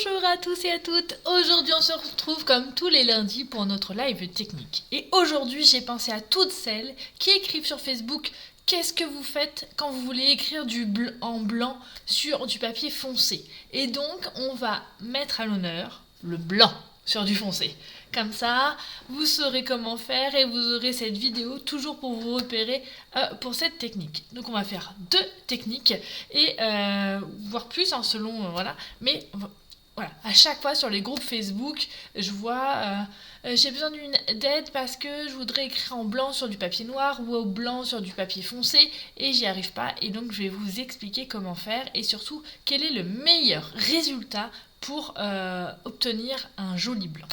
Bonjour à tous et à toutes. Aujourd'hui on se retrouve comme tous les lundis pour notre live technique. Et aujourd'hui j'ai pensé à toutes celles qui écrivent sur Facebook qu'est-ce que vous faites quand vous voulez écrire en blanc sur du papier foncé. Et donc on va mettre à l'honneur le blanc sur du foncé. Comme ça, vous saurez comment faire et vous aurez cette vidéo toujours pour vous repérer pour cette technique. Donc on va faire 2 techniques et voire plus selon voilà. Mais voilà, à chaque fois sur les groupes Facebook, je vois j'ai besoin d'aide parce que je voudrais écrire en blanc sur du papier noir ou au blanc sur du papier foncé et j'y arrive pas. Et donc je vais vous expliquer comment faire et surtout quel est le meilleur résultat pour obtenir un joli blanc.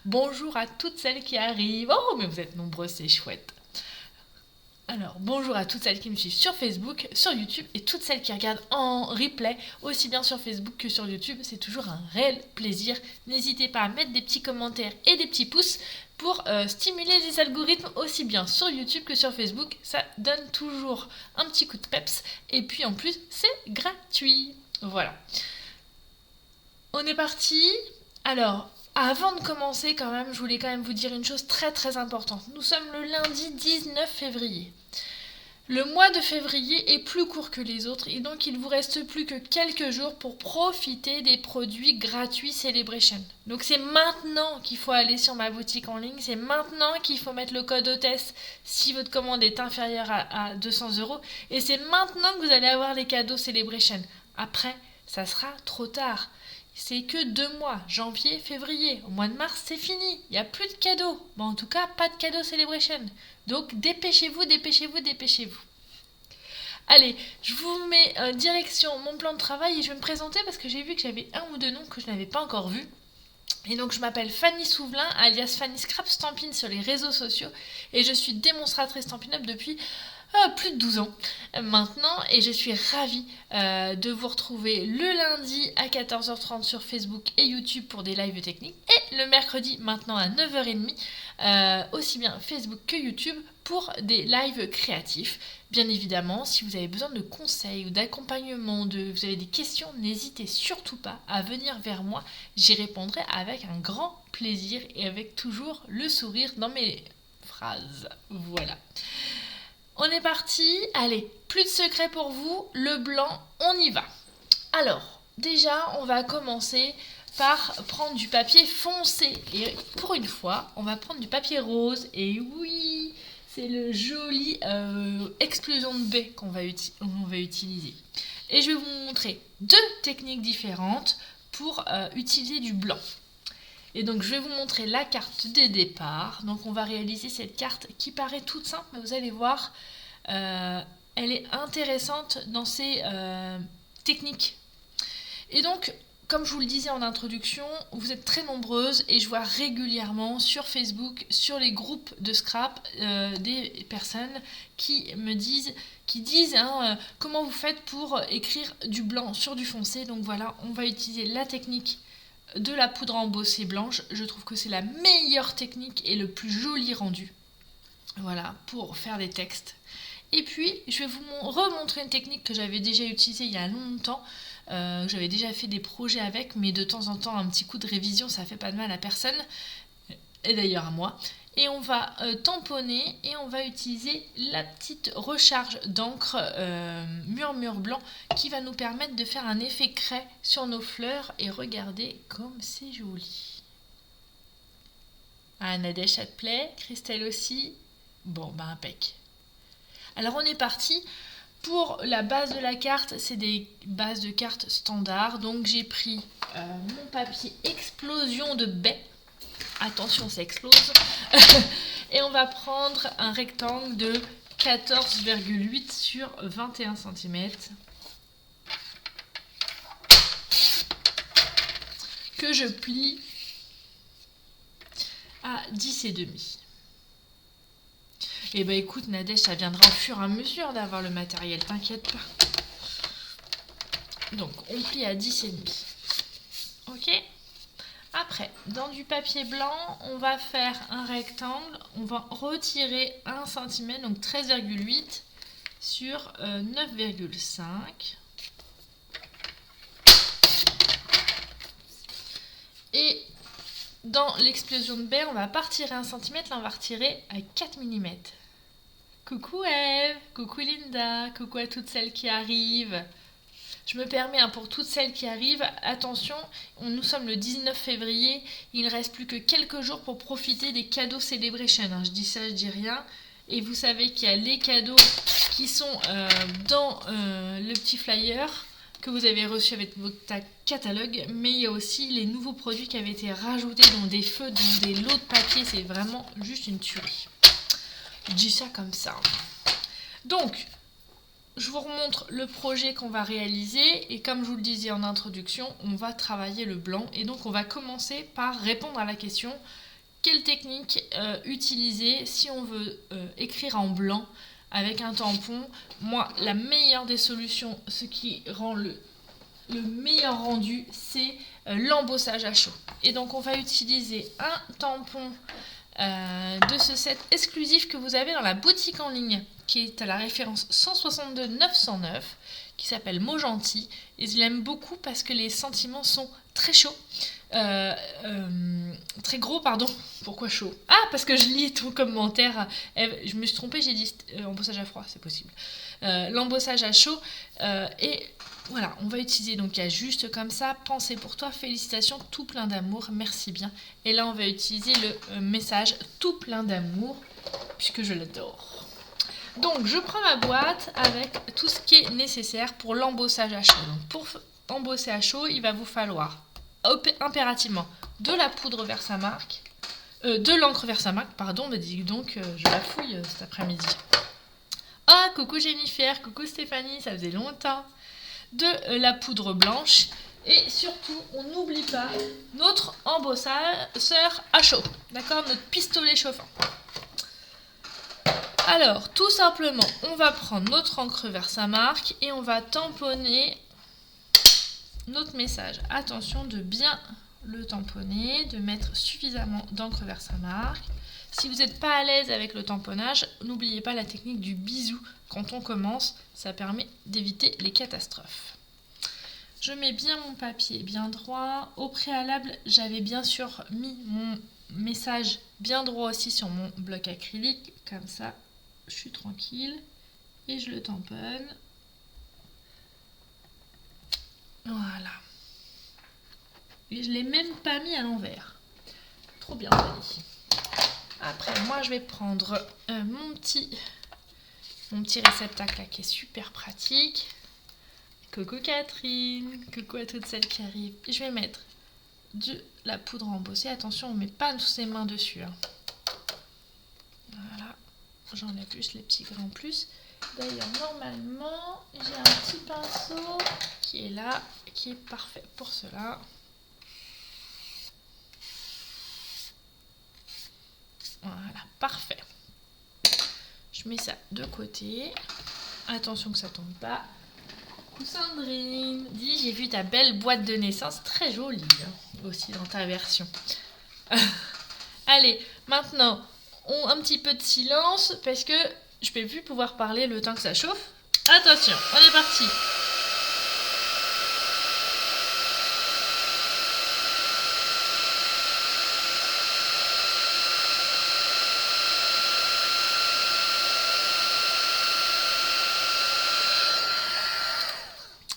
Bonjour à toutes celles qui arrivent. Oh, mais vous êtes nombreuses, c'est chouette. Alors, bonjour à toutes celles qui me suivent sur Facebook, sur YouTube et toutes celles qui regardent en replay, aussi bien sur Facebook que sur YouTube. C'est toujours un réel plaisir. N'hésitez pas à mettre des petits commentaires et des petits pouces pour stimuler les algorithmes aussi bien sur YouTube que sur Facebook. Ça donne toujours un petit coup de peps. Et puis en plus, c'est gratuit. Voilà. On est parti. Alors, avant de commencer quand même, je voulais quand même vous dire une chose très très importante. Nous sommes le lundi 19 février. Le mois de février est plus court que les autres et donc il vous reste plus que quelques jours pour profiter des produits gratuits Celebration. Donc c'est maintenant qu'il faut aller sur ma boutique en ligne, c'est maintenant qu'il faut mettre le code hôtesse si votre commande est inférieure à 200 € et c'est maintenant que vous allez avoir les cadeaux Celebration. Après, ça sera trop tard. C'est que 2 mois, janvier, février. Au mois de mars, c'est fini. Il n'y a plus de cadeaux. Bon, en tout cas, pas de cadeaux Celebration. Donc, dépêchez-vous, dépêchez-vous, dépêchez-vous. Allez, je vous mets direction mon plan de travail et je vais me présenter parce que j'ai vu que j'avais 1 ou 2 noms que je n'avais pas encore vus. Et donc, je m'appelle Fanny Souvelin, alias Fanny Scrap Stampin' sur les réseaux sociaux. Et je suis démonstratrice Stampin' Up depuis plus de 12 ans maintenant et je suis ravie de vous retrouver le lundi à 14h30 sur Facebook et YouTube pour des lives techniques et le mercredi maintenant à 9h30 aussi bien Facebook que YouTube pour des lives créatifs. Bien évidemment, si vous avez besoin de conseils ou d'accompagnement, vous avez des questions, n'hésitez surtout pas à venir vers moi. J'y répondrai avec un grand plaisir et avec toujours le sourire dans mes phrases. Voilà. On est parti, allez, plus de secret pour vous, le blanc, on y va. Alors, déjà, on va commencer par prendre du papier foncé. Et pour une fois, on va prendre du papier rose. Et oui, c'est le joli explosion de baies qu'on va utiliser. Et je vais vous montrer 2 techniques différentes pour utiliser du blanc. Et donc je vais vous montrer la carte de départ. Donc on va réaliser cette carte qui paraît toute simple, mais vous allez voir, elle est intéressante dans ses techniques. Et donc, comme je vous le disais en introduction, vous êtes très nombreuses et je vois régulièrement sur Facebook, sur les groupes de scrap, des personnes qui disent comment vous faites pour écrire du blanc sur du foncé. Donc voilà, on va utiliser la technique de la poudre embossée blanche. Je trouve que c'est la meilleure technique et le plus joli rendu. Voilà, pour faire des textes. Et puis, je vais vous remontrer une technique que j'avais déjà utilisée il y a longtemps. J'avais déjà fait des projets avec, mais de temps en temps, un petit coup de révision, ça fait pas de mal à personne. Et d'ailleurs à moi. Et on va tamponner et on va utiliser la petite recharge d'encre murmure blanc qui va nous permettre de faire un effet craie sur nos fleurs et regardez comme c'est joli. Ah, Nadège, ça te plaît? Christelle aussi? Bon, ben impec. Alors on est parti. Pour la base de la carte, c'est des bases de cartes standards. Donc j'ai pris mon papier explosion de baies. Attention, ça explose. Et on va prendre un rectangle de 14,8 sur 21 cm. Que je plie à 10,5. Et bah écoute Nadège, ça viendra au fur et à mesure d'avoir le matériel, t'inquiète pas. Donc on plie à 10,5. Ok ? Après, dans du papier blanc, on va faire un rectangle, on va retirer 1 cm, donc 13,8 sur 9,5. Et dans l'explosion de baie, on va pas retirer 1 cm, là on va retirer à 4 mm. Coucou Eve, coucou Linda, coucou à toutes celles qui arrivent. Je me permets, pour toutes celles qui arrivent, attention, nous sommes le 19 février, il ne reste plus que quelques jours pour profiter des cadeaux Celebration. Je dis ça, je dis rien. Et vous savez qu'il y a les cadeaux qui sont dans le petit flyer que vous avez reçu avec votre catalogue, mais il y a aussi les nouveaux produits qui avaient été rajoutés dans des feux, dans des lots de papier. C'est vraiment juste une tuerie. Je dis ça comme ça. Donc, je vous remontre le projet qu'on va réaliser et comme je vous le disais en introduction, on va travailler le blanc et donc on va commencer par répondre à la question quelle technique utiliser si on veut écrire en blanc avec un tampon. Moi, la meilleure des solutions, ce qui rend le meilleur rendu, c'est l'embossage à chaud. Et donc on va utiliser un tampon de ce set exclusif que vous avez dans la boutique en ligne qui est à la référence 162 909 qui s'appelle Mot Gentil et je l'aime beaucoup parce que les sentiments sont très chauds très gros pardon. Pourquoi chaud? Ah, parce que je lis ton commentaire Eve, je me suis trompée, j'ai dit embossage à froid, c'est possible. L'embossage à chaud et voilà, on va utiliser donc il y a juste comme ça, pensez pour toi, félicitations, tout plein d'amour, merci bien. Et là on va utiliser le message tout plein d'amour, puisque je l'adore. Donc je prends ma boîte avec tout ce qui est nécessaire pour l'embossage à chaud. Donc pour embosser à chaud, il va vous falloir impérativement de la poudre Versamark, de l'encre Versamark, pardon, me dis donc je la fouille cet après-midi. Ah, coucou Jennifer, coucou Stéphanie, ça faisait longtemps. De la poudre blanche et surtout on n'oublie pas notre embosseur à chaud, d'accord, notre pistolet chauffant. Alors tout simplement on va prendre notre encre Versamark et on va tamponner notre message. Attention de bien le tamponner, de mettre suffisamment d'encre Versamark. Si vous n'êtes pas à l'aise avec le tamponnage, n'oubliez pas la technique du bisou. Quand on commence, ça permet d'éviter les catastrophes. Je mets bien mon papier bien droit. Au préalable, j'avais bien sûr mis mon message bien droit aussi sur mon bloc acrylique. Comme ça, je suis tranquille. Et je le tamponne. Voilà. Et je ne l'ai même pas mis à l'envers. Trop bien, Fanny. Après, moi, je vais prendre mon petit réceptacle là, qui est super pratique. Coucou Catherine, coucou à toutes celles qui arrivent. Je vais mettre de la poudre embossée. Attention, on ne met pas tous ses mains dessus. Hein. Voilà, j'enlève juste les petits grains en plus. D'ailleurs, normalement, j'ai un petit pinceau qui est là, qui est parfait pour cela. Voilà, parfait. Je mets ça de côté. Attention que ça tombe pas. Coucou Sandrine, dis j'ai vu ta belle boîte de naissance, très jolie hein, aussi dans ta version. Allez, maintenant, un petit peu de silence parce que je vais plus pouvoir parler le temps que ça chauffe. Attention, on est parti.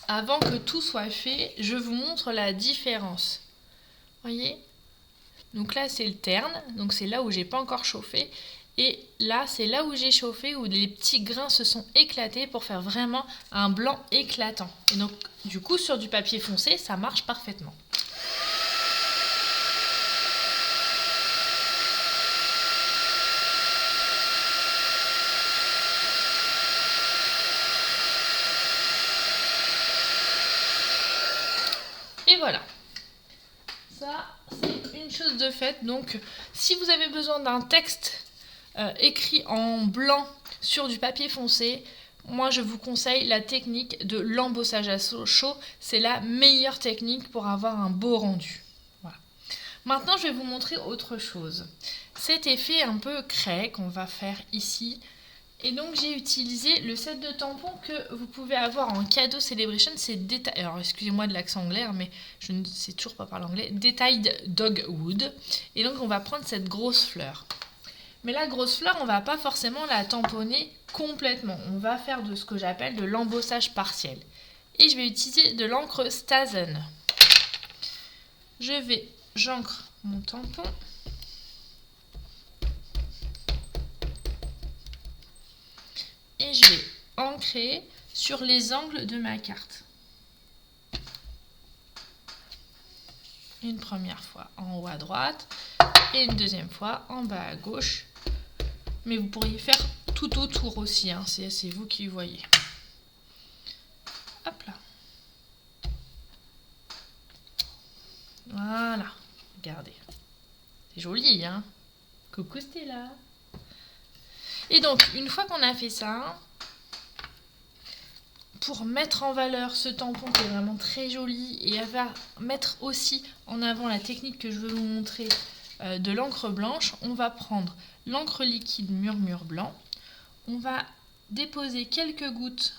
Avant que tout soit fait, je vous montre la différence. Voyez? Donc là, c'est le terne, donc c'est là où j'ai pas encore chauffé. Et là, c'est là où j'ai chauffé, où les petits grains se sont éclatés pour faire vraiment un blanc éclatant. Et donc, du coup, sur du papier foncé, ça marche parfaitement. Et voilà. Ça, c'est une chose de faite. Donc, si vous avez besoin d'un texte écrit en blanc sur du papier foncé, moi, je vous conseille la technique de l'embossage à chaud. C'est la meilleure technique pour avoir un beau rendu. Voilà. Maintenant, je vais vous montrer autre chose. Cet effet un peu craie qu'on va faire ici Et donc j'ai utilisé le set de tampons que vous pouvez avoir en cadeau Celebration. C'est alors excusez-moi de l'accent anglais, mais je ne sais toujours pas parler anglais. Detailed Dogwood. Et donc on va prendre cette grosse fleur. Mais la grosse fleur, on va pas forcément la tamponner complètement. On va faire de ce que j'appelle de l'embossage partiel. Et je vais utiliser de l'encre Stazen. J'encre mon tampon. Et je vais ancrer sur les angles de ma carte. Une première fois en haut à droite et une deuxième fois en bas à gauche. Mais vous pourriez faire tout autour aussi, hein. C'est vous qui voyez. Hop là. Voilà, regardez. C'est joli, hein. Coucou Stella. Et donc, une fois qu'on a fait ça, pour mettre en valeur ce tampon qui est vraiment très joli et mettre aussi en avant la technique que je veux vous montrer de l'encre blanche, on va prendre l'encre liquide Murmure Blanc. On va déposer quelques gouttes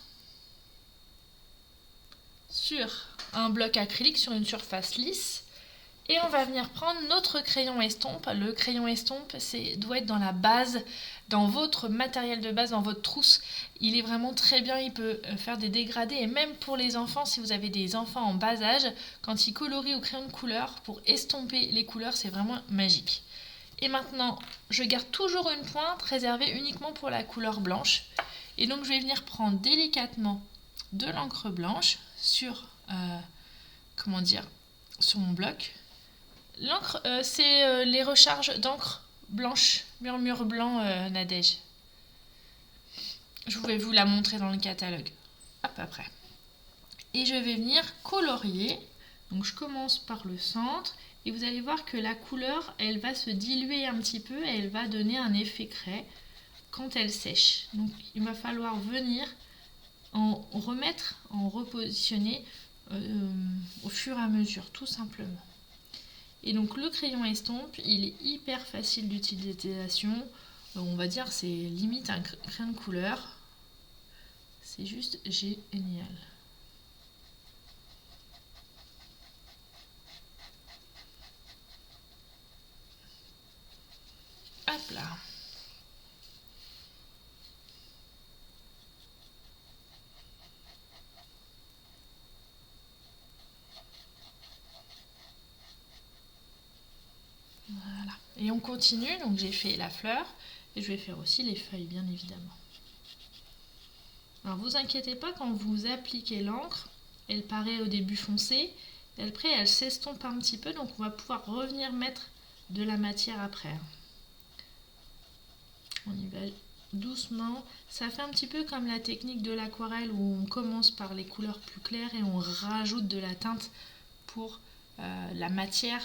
sur un bloc acrylique sur une surface lisse. Et on va venir prendre notre crayon estompe. Le crayon estompe, doit être dans la base, dans votre matériel de base, dans votre trousse. Il est vraiment très bien, il peut faire des dégradés. Et même pour les enfants, si vous avez des enfants en bas âge, quand ils colorient au crayon de couleur, pour estomper les couleurs, c'est vraiment magique. Et maintenant, je garde toujours une pointe réservée uniquement pour la couleur blanche. Et donc, je vais venir prendre délicatement de l'encre blanche sur, sur mon bloc. L'encre, c'est les recharges d'encre blanche, Murmure Blanc Nadège. Je vais vous la montrer dans le catalogue. Hop, après. Et je vais venir colorier. Donc je commence par le centre. Et vous allez voir que la couleur, elle va se diluer un petit peu. Et elle va donner un effet craie quand elle sèche. Donc il va falloir venir en repositionner au fur et à mesure, tout simplement. Et donc le crayon estompe, il est hyper facile d'utilisation. On va dire c'est limite un crayon de couleur. C'est juste génial. Hop là. Voilà. Et on continue, donc j'ai fait la fleur et je vais faire aussi les feuilles, bien évidemment. Alors vous inquiétez pas, quand vous appliquez l'encre, elle paraît au début foncée, et après elle s'estompe un petit peu, donc on va pouvoir revenir mettre de la matière après. On y va doucement. Ça fait un petit peu comme la technique de l'aquarelle où on commence par les couleurs plus claires et on rajoute de la teinte pour la matière,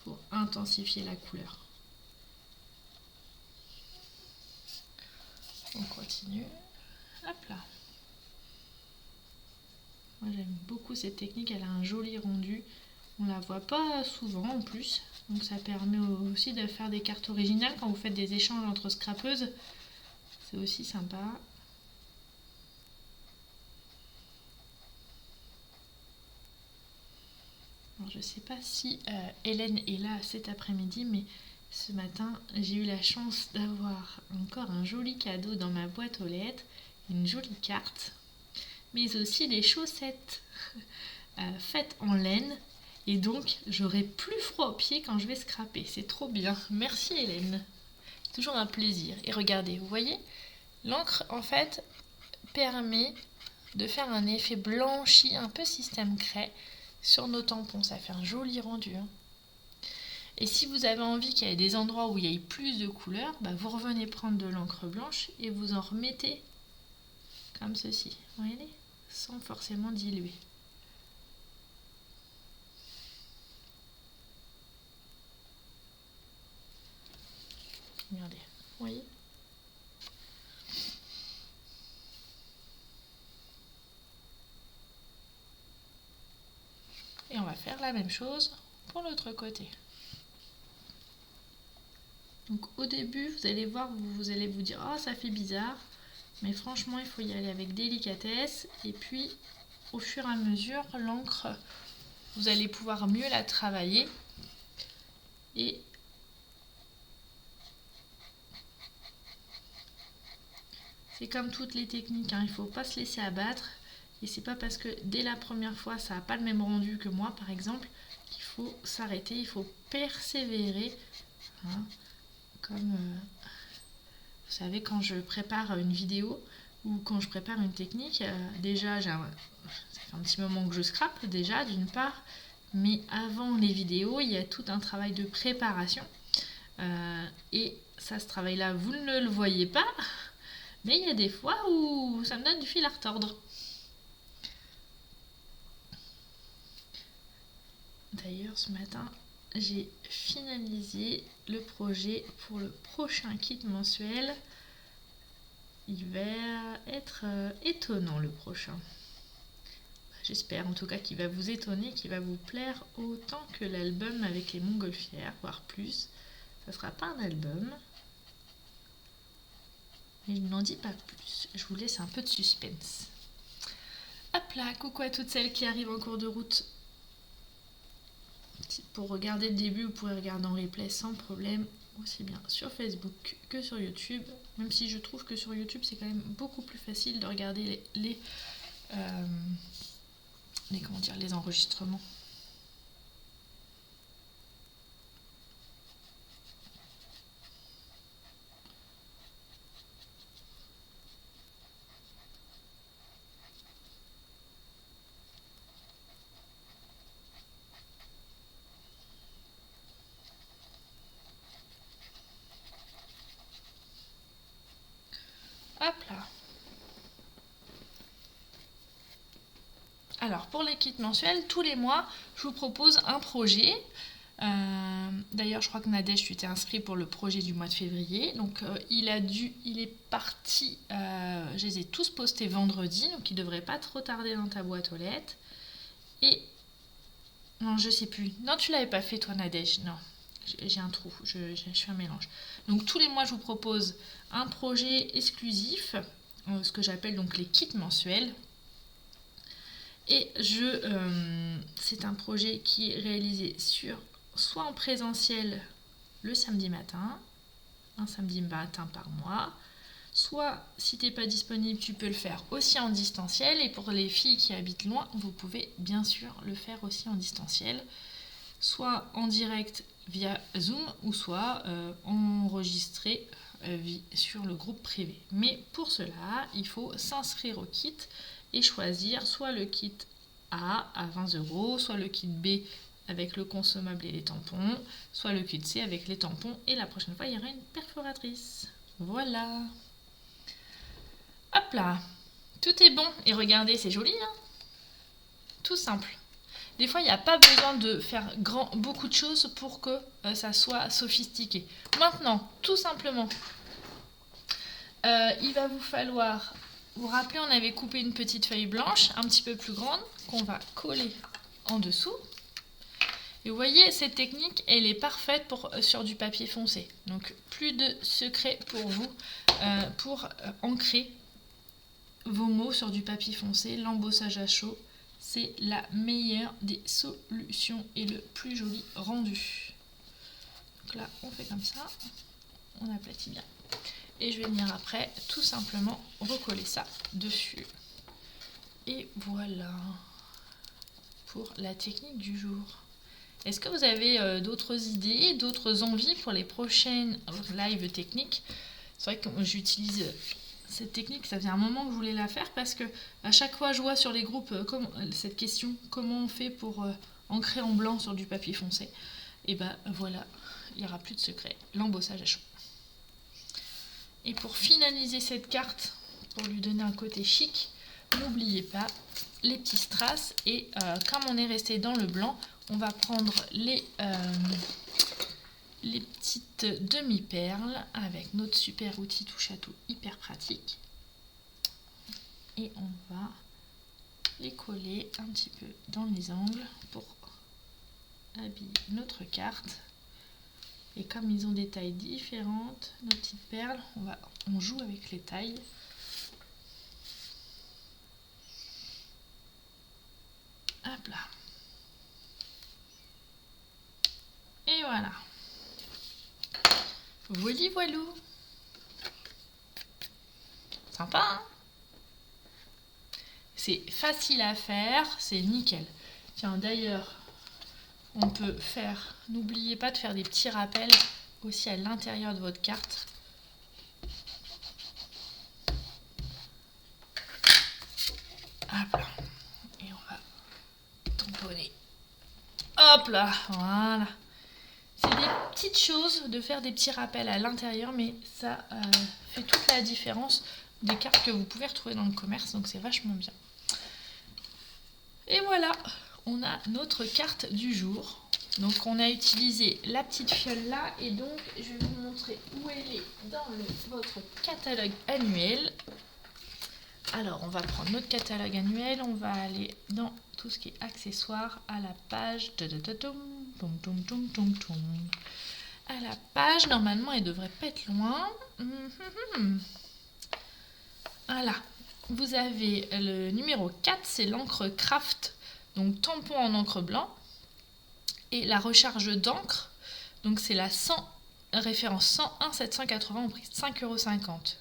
pour intensifier la couleur. On continue. Hop là. Moi j'aime beaucoup cette technique, elle a un joli rendu. On la voit pas souvent en plus. Donc ça permet aussi de faire des cartes originales quand vous faites des échanges entre scrapeuses. C'est aussi sympa. Alors, je ne sais pas si Hélène est là cet après-midi, mais ce matin, j'ai eu la chance d'avoir encore un joli cadeau dans ma boîte aux lettres, une jolie carte, mais aussi des chaussettes faites en laine. Et donc, j'aurai plus froid aux pieds quand je vais scraper. C'est trop bien. Merci Hélène. Toujours un plaisir. Et regardez, vous voyez, l'encre, en fait, permet de faire un effet blanchi, un peu système craie, sur nos tampons. Ça fait un joli rendu. Hein. Et si vous avez envie qu'il y ait des endroits où il y ait plus de couleurs, bah vous revenez prendre de l'encre blanche et vous en remettez comme ceci. Vous voyez, sans forcément diluer. Regardez, vous voyez ? Et on va faire la même chose pour l'autre côté. Donc au début, vous allez voir, vous allez vous dire « Oh, ça fait bizarre ». Mais franchement, il faut y aller avec délicatesse. Et puis, au fur et à mesure, l'encre, vous allez pouvoir mieux la travailler. Et c'est comme toutes les techniques, hein, il ne faut pas se laisser abattre. Et c'est pas parce que dès la première fois, ça n'a pas le même rendu que moi, par exemple, qu'il faut s'arrêter. Il faut persévérer. Hein, comme, vous savez, quand je prépare une vidéo ou quand je prépare une technique, déjà, ça fait un petit moment que je scrape, déjà, d'une part. Mais avant les vidéos, il y a tout un travail de préparation. Et ça, ce travail-là, vous ne le voyez pas. Mais il y a des fois où ça me donne du fil à retordre. D'ailleurs, ce matin, j'ai finalisé le projet pour le prochain kit mensuel. Il va être étonnant, le prochain. J'espère en tout cas qu'il va vous étonner, qu'il va vous plaire autant que l'album avec les montgolfières, voire plus. Ça ne sera pas un album. Mais je n'en dis pas plus. Je vous laisse un peu de suspense. Hop là, coucou à toutes celles qui arrivent en cours de route. Pour regarder le début, vous pourrez regarder en replay sans problème, aussi bien sur Facebook que sur YouTube. Même si je trouve que sur YouTube, c'est quand même beaucoup plus facile de regarder les enregistrements. Hop là. Alors, pour les kits mensuels, tous les mois, je vous propose un projet. D'ailleurs, je crois que Nadège, tu t'es inscrit pour le projet du mois de février. Donc, il est parti. Je les ai tous postés vendredi, donc il ne devrait pas trop tarder dans ta boîte aux lettres. Et non, je sais plus. Non, tu l'avais pas fait, toi, Nadège. Non, j'ai un trou. Je fais un mélange. Donc, tous les mois, je vous propose un projet exclusif, ce que j'appelle donc les kits mensuels. Et c'est un projet qui est réalisé soit en présentiel le samedi matin, un samedi matin par mois, soit si tu n'es pas disponible, tu peux le faire aussi en distanciel. Et pour les filles qui habitent loin, vous pouvez bien sûr le faire aussi en distanciel, soit en direct via Zoom ou soit enregistré sur le groupe privé. Mais pour cela, il faut s'inscrire au kit et choisir soit le kit A à 20 €, soit le kit B avec le consommable et les tampons, soit le kit C avec les tampons, et la prochaine fois il y aura une perforatrice. Voilà. Hop là, tout est bon. Et regardez, c'est joli, hein. Tout simple. Des fois, il n'y a pas besoin de faire beaucoup de choses pour que ça soit sophistiqué. Maintenant, tout simplement, il va vous falloir... Vous vous rappelez, on avait coupé une petite feuille blanche, un petit peu plus grande, qu'on va coller en dessous. Et vous voyez, cette technique, elle est parfaite sur du papier foncé. Donc, plus de secret pour vous pour ancrer vos mots sur du papier foncé. L'embossage à chaud, c'est la meilleure des solutions et le plus joli rendu. Donc là, on fait comme ça, on aplatit bien. Et je vais venir après tout simplement recoller ça dessus. Et voilà pour la technique du jour. Est-ce que vous avez d'autres idées, d'autres envies pour les prochaines live techniques? C'est vrai que j'utilise cette technique, ça faisait un moment que je voulais la faire parce que à chaque fois je vois sur les groupes cette question, comment on fait pour ancrer en blanc sur du papier foncé? Et ben voilà, il n'y aura plus de secret, l'embossage à chaud. Et pour finaliser cette carte, pour lui donner un côté chic, n'oubliez pas les petits strass. Et comme on est resté dans le blanc, on va prendre les petites demi-perles avec notre super outil touche à tout hyper pratique. Et on va les coller un petit peu dans les angles pour habiller notre carte. Et comme ils ont des tailles différentes, nos petites perles, on joue avec les tailles. Hop là. Et voilà. Voili voilou. Sympa, hein? C'est facile à faire, c'est nickel. Tiens, d'ailleurs, on peut faire... N'oubliez pas de faire des petits rappels aussi à l'intérieur de votre carte. Hop là. Et on va tamponner. Hop là, voilà. C'est des petites choses de faire des petits rappels à l'intérieur, mais ça fait toute la différence des cartes que vous pouvez retrouver dans le commerce, donc c'est vachement bien. Et voilà, on a notre carte du jour. Donc on a utilisé la petite fiole là, et donc je vais vous montrer où elle est dans votre catalogue annuel. Alors on va prendre notre catalogue annuel, on va aller dans tout ce qui est accessoires à la page. À la page, normalement elle devrait pas être loin. Voilà, vous avez le numéro 4, c'est l'encre Craft, donc tampon en encre blanc. Et la recharge d'encre, donc c'est la référence 101 780 au prix de 5,50 €.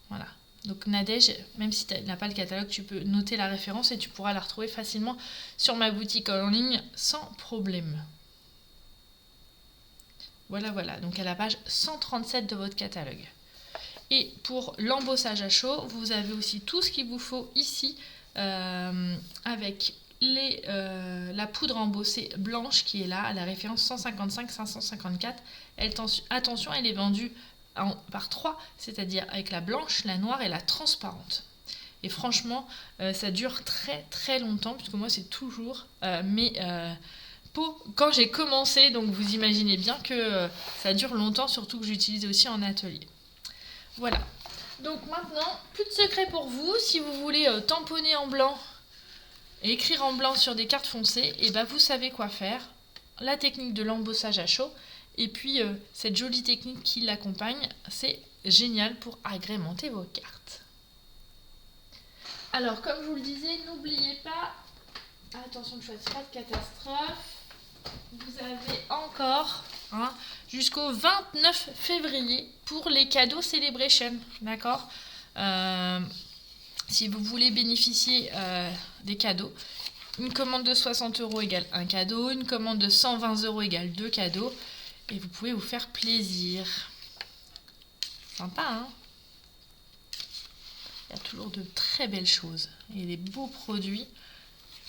Voilà. Donc Nadège, même si tu n'as pas le catalogue, tu peux noter la référence et tu pourras la retrouver facilement sur ma boutique en ligne sans problème. Voilà, voilà. Donc à la page 137 de votre catalogue. Et pour l'embossage à chaud, vous avez aussi tout ce qu'il vous faut ici avec la poudre embossée blanche qui est là, à la référence 155 554. Attention, elle est vendue par 3, c'est-à-dire avec la blanche, la noire et la transparente. Et franchement, ça dure très très longtemps, puisque moi c'est toujours mes pots quand j'ai commencé, donc vous imaginez bien que ça dure longtemps, surtout que j'utilise aussi en atelier. Voilà. Donc maintenant, plus de secret pour vous. Si vous voulez tamponner en blanc et écrire en blanc sur des cartes foncées, et ben vous savez quoi faire. La technique de l'embossage à chaud et puis cette jolie technique qui l'accompagne, c'est génial pour agrémenter vos cartes. Alors comme je vous le disais, n'oubliez pas, attention que je ne fasse pas de catastrophe, vous avez encore jusqu'au 29 février pour les cadeaux Celebration, d'accord? Si vous voulez bénéficier des cadeaux, une commande de 60 € égale un cadeau, une commande de 120 € égale 2 cadeaux, et vous pouvez vous faire plaisir. Sympa, hein? Il y a toujours de très belles choses et des beaux produits,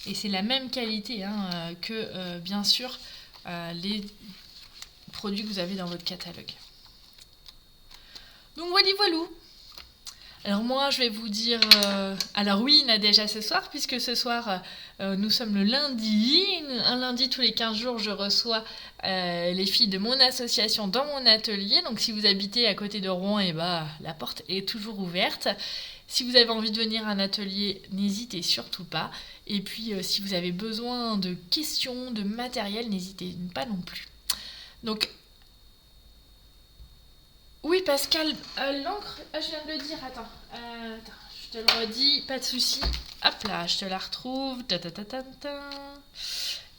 et c'est la même qualité que bien sûr les produits que vous avez dans votre catalogue. Donc voilà, voilou. Alors moi je vais vous dire, alors oui, il y en a déjà ce soir, puisque ce soir nous sommes le lundi, un lundi tous les 15 jours je reçois les filles de mon association dans mon atelier, donc si vous habitez à côté de Rouen, et la porte est toujours ouverte. Si vous avez envie de venir à un atelier, n'hésitez surtout pas, et puis si vous avez besoin de questions, de matériel, n'hésitez pas non plus. Donc oui, Pascal, l'encre, je viens de le dire, attends, je te le redis, pas de souci. Hop là, je te la retrouve.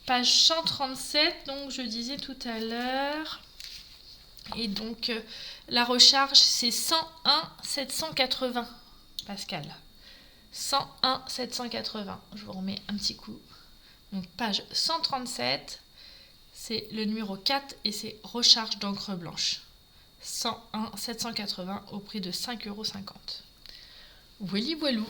Page 137, donc je disais tout à l'heure. Et donc, la recharge, c'est 101 780, Pascal. 101 780, je vous remets un petit coup. Donc, page 137, c'est le numéro 4 et c'est recharge d'encre blanche. 101 780 au prix de 5,50 €. Voili voilou.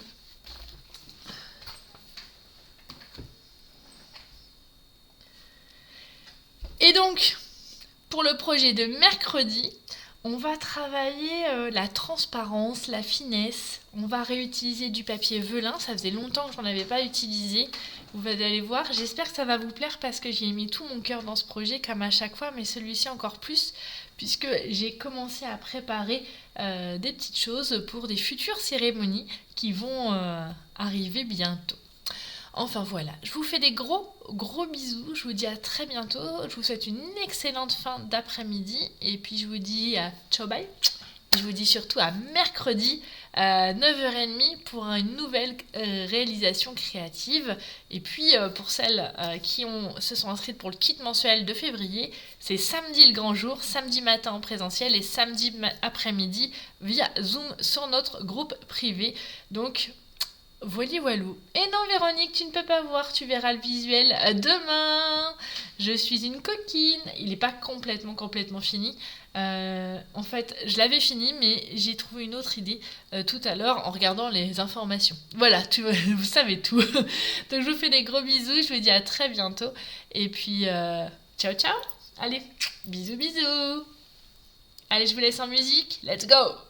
Et donc, pour le projet de mercredi, on va travailler la transparence, la finesse. On va réutiliser du papier velin. Ça faisait longtemps que je n'en avais pas utilisé. Vous allez voir, j'espère que ça va vous plaire parce que j'ai mis tout mon cœur dans ce projet comme à chaque fois, mais celui-ci encore plus, puisque j'ai commencé à préparer des petites choses pour des futures cérémonies qui vont arriver bientôt. Enfin voilà, je vous fais des gros bisous, je vous dis à très bientôt, je vous souhaite une excellente fin d'après-midi et puis je vous dis à ciao bye. Je vous dis surtout à mercredi 9h30 pour une nouvelle réalisation créative. Et puis pour celles qui se sont inscrites pour le kit mensuel de février, c'est samedi le grand jour, samedi matin en présentiel et samedi après-midi via Zoom sur notre groupe privé. Donc voilou. Et non Véronique, tu ne peux pas voir, tu verras le visuel demain. Je suis une coquine. Il n'est pas complètement fini. En fait, je l'avais fini, mais j'ai trouvé une autre idée tout à l'heure en regardant les informations. Voilà, vous savez tout. Donc je vous fais des gros bisous, je vous dis à très bientôt. Et puis, ciao. Allez, bisous. Allez, je vous laisse en musique. Let's go!